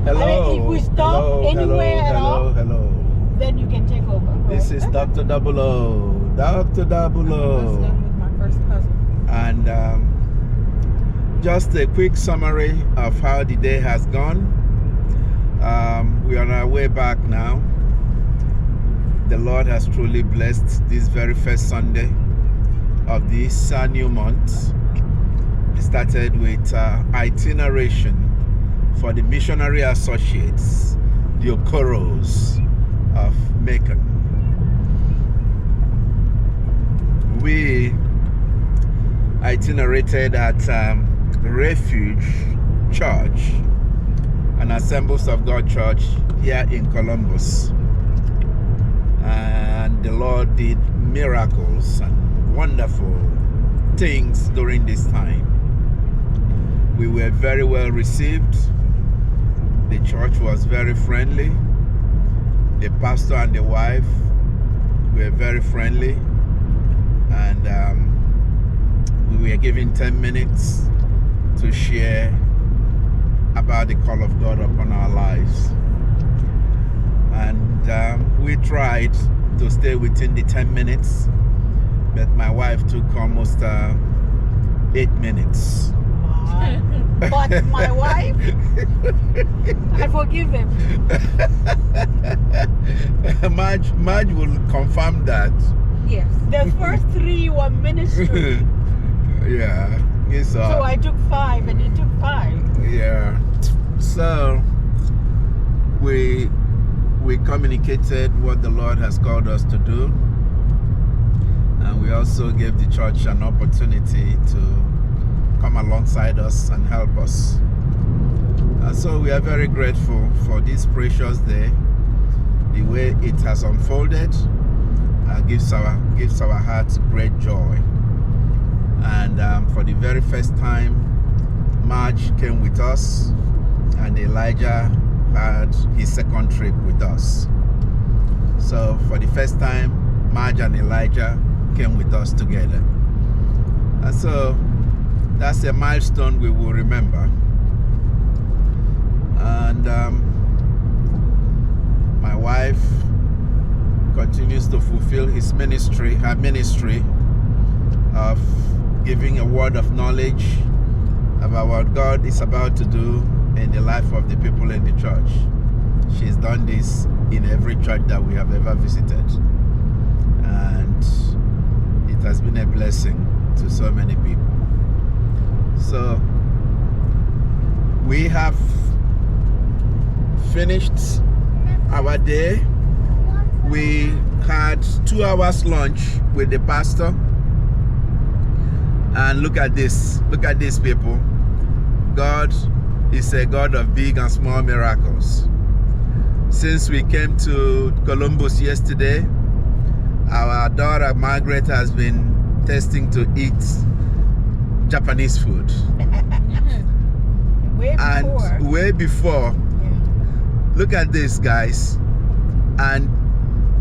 Hello. If we stop anywhere at all, hello. then you can take over. Right? This is Dr. Double O. Dr. Double O. I was done with my first puzzle. And just a quick summary of how the day has gone. We are on our way back now. The Lord has truly blessed this very first Sunday of this new month. It started with itineration for the missionary associates, the Okoros of Macon. We itinerated at Refuge Church, an Assemblies of God church here in Columbus. And the Lord did miracles and wonderful things during this time. We were very well received. The church was very friendly. The pastor and the wife were very friendly. And we were given 10 minutes to share about the call of God upon our lives. And we tried to stay within the 10 minutes, but my wife took almost 8 minutes. But my wife, I forgive him. Marge will confirm that. Yes. The first 3 were ministry. Yeah. So I took 5 and he took 5. Yeah. So we communicated what the Lord has called us to do, and we also gave the church an opportunity to come alongside us and help us. And so we are very grateful for this precious day. The way it has unfolded gives our hearts great joy. And for the very first time, Marge came with us, and Elijah had his second trip with us. So for the first time, Marge and Elijah came with us together. And so that's a milestone we will remember. And my wife continues to fulfill her ministry of giving a word of knowledge about what God is about to do in the life of the people in the church. She's done this in every church that we have ever visited, and it has been a blessing to so many people. So we have finished our day. We had 2 hours lunch with the pastor, and look at this people. God is a God of big and small miracles. Since we came to Columbus yesterday, our daughter Margaret has been testing to eat Japanese food. Way before. Yeah. Look at this, guys. And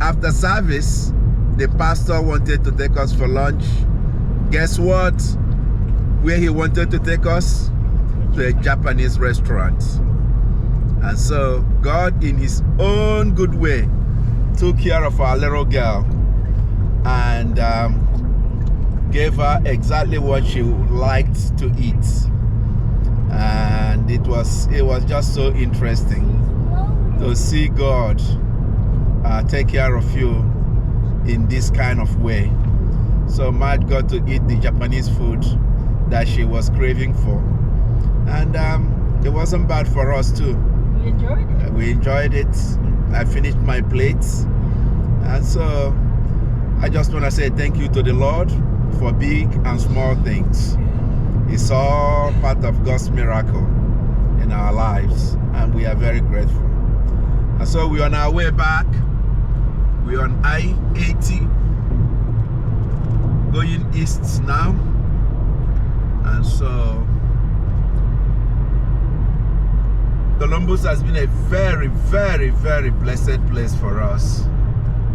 after service, the pastor wanted to take us for lunch. Guess what? Where he wanted to take us? To a Japanese restaurant. And so God, in his own good way, took care of our little girl and gave her exactly what she liked to eat. And it was just so interesting to see God take care of you in this kind of way. So Marge got to eat the Japanese food that she was craving for. And it wasn't bad for us too. We enjoyed it. We enjoyed it. I finished my plates. And so I just want to say thank you to the Lord for big and small things. It's all part of God's miracle in our lives, and we are very grateful. And so we're on our way back. We're on I-80 going east now. And so Columbus has been a very, very, very blessed place for us.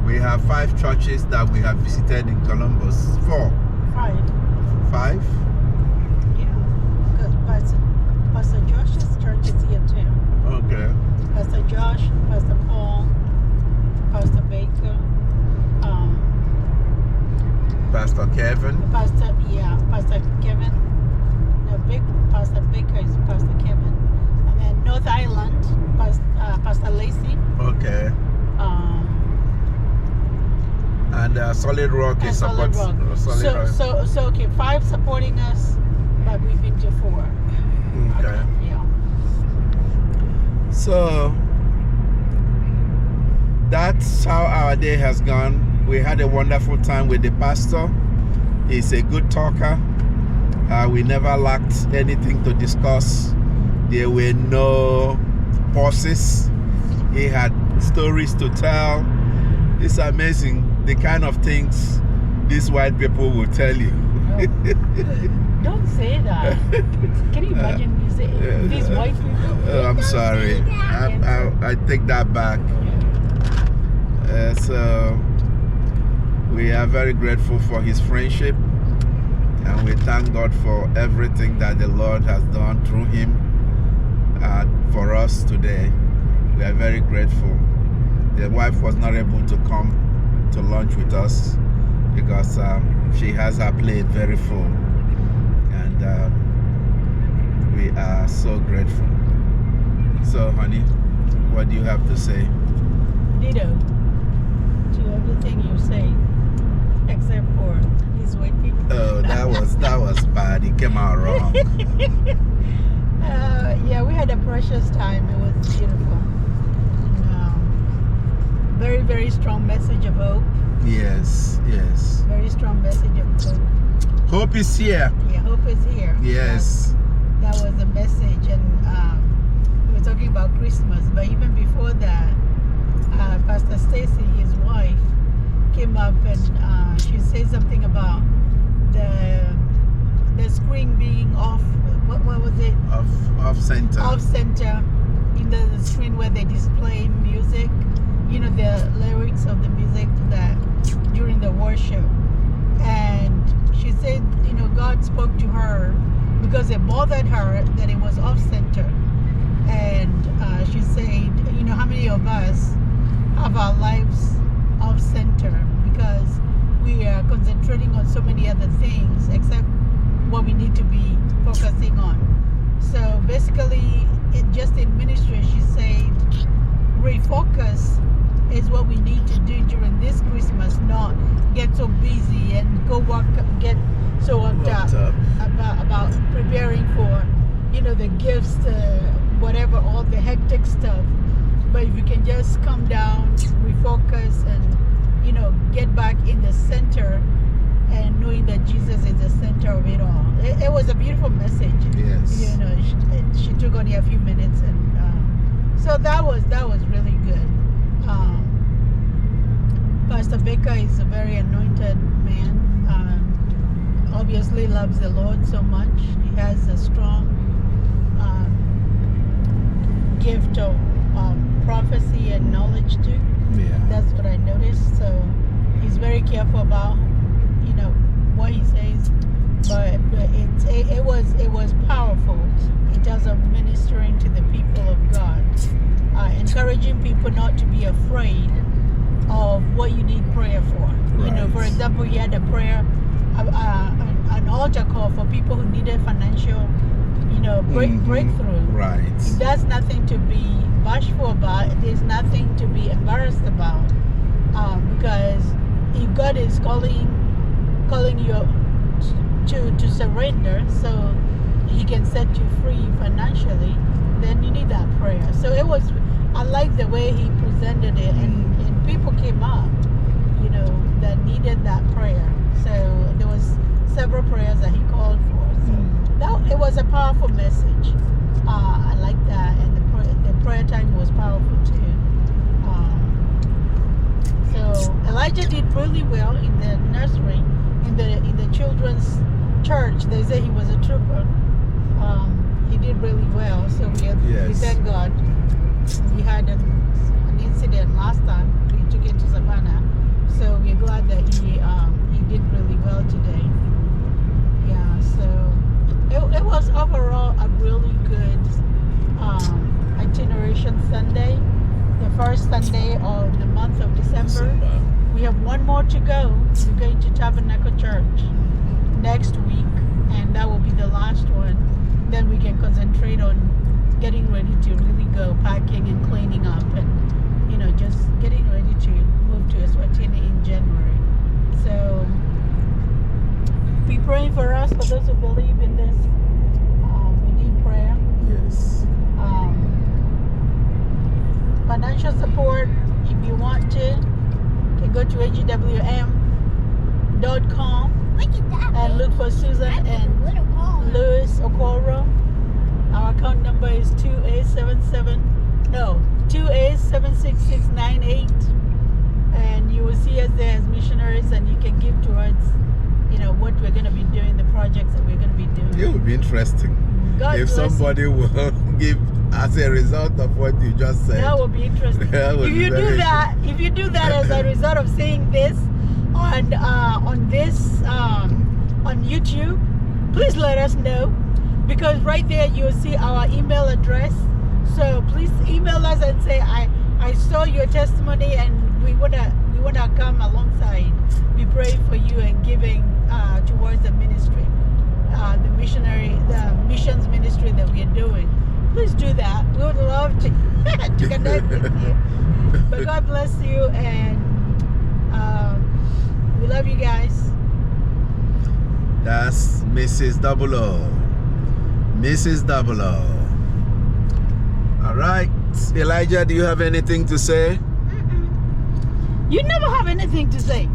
We have 5 churches that we have visited in Columbus. 4. 5. 5? Yeah. Pastor Josh's church is here too. Okay. Kevin. Pastor Kevin. No, Pastor Baker is Pastor Kevin. And then North Island, Pastor Lacey. Okay. And Solid Rock is Solid Rock. So okay, 5 supporting us, but we've been to 4. Okay. Yeah. So that's how our day has gone. We had a wonderful time with the pastor. He's a good talker. We never lacked anything to discuss. There were no pauses. He had stories to tell. It's amazing the kind of things these white people will tell you. Oh, don't say that. Can you imagine these white people? I'm sorry. I take that back. So we are very grateful for his friendship, and we thank God for everything that the Lord has done through him for us today. We are very grateful. The wife was not able to come to lunch with us because she has her plate very full, and we are so grateful. So, honey, what do you have to say? Ditto to everything you say, except for these white people. Oh, that was bad. It came out wrong. Yeah, we had a precious time. It was beautiful. Very, very strong message of hope. Yes. Very strong message of hope. Hope is here. Yeah, hope is here. Yes. That was the message, and we were talking about Christmas, but even before that, Pastor Stacy, his wife, came up and she said something about the screen being off. What was it? Off center. Off center in the screen where they display music. You know, the lyrics of the music that during the worship. And she said, you know, God spoke to her because it bothered her that it was off center. And she said, you know, how many of us have our lives off center because we are concentrating on so many other things except what we need to be focusing on. So basically, just in ministry, she said, refocus is what we need to do during this Christmas, not get so busy and get so worked up about preparing for, you know, the gifts, whatever, all the hectic stuff. But if you can just come down, refocus, and, you know, get back in the center and knowing that Jesus is the center of it all. It was a beautiful message. Yes. You know, she took only a few minutes, and so that was really good. Pastor Baker is a very anointed man. Obviously loves the Lord so much. He has a strong gift of prophecy and knowledge too. Yeah. That's what I noticed. So he's very careful about, you know, what he says. But it was powerful in terms of ministering to the people of God, encouraging people not to be afraid of what you need prayer for. Right. You know, for example, he had a prayer, an altar call for people who needed financial, you know, breakthrough. Right. That's nothing to be bashful about. There's nothing to be embarrassed about, because if God is calling you to surrender, so He can set you free financially, then you need that prayer. So I like the way he presented it, and people came up, you know, that needed that prayer. So there was several prayers that he called for. So it was a powerful message. I like that, and the prayer time was powerful too. So Elijah did really well in the nursery, in the children's church. They say he was a trooper. He did really well. So we thank God. We had an incident last time. We took it to Savannah, so we're glad that he did really well today. Yeah, so it was overall a really good itineration Sunday, the first Sunday of the month of December. We have one more to go. We're going to Tabernacle Church. next week, and that will be the last one. Then we can concentrate on getting ready to really go packing and cleaning up, and just getting ready to move to Eswatini in January. So be praying for us, for those who believe in this. We need prayer. Yes. Financial support, if you want to, you can go to agwm.com and look for Susan and Louis Okoro. Our account number is 2A76698, and you will see us there as missionaries, and you can give towards what we're going to be doing, the projects that we're going to be doing. It would be interesting God if bless somebody you. will give as a result of what you just said. That would be interesting. That would If be you very do that, as a result of seeing this on YouTube, please let us know, because right there you'll see our email address. So please email us and say, I saw your testimony and we wanna come alongside, be praying for you and giving towards the ministry, the missions ministry that we are doing. Please do that. We would love to connect with you. But God bless you, and we love you guys. That's Mrs. Double O. Mrs. Double O. All right. Elijah, do you have anything to say? You never have anything to say.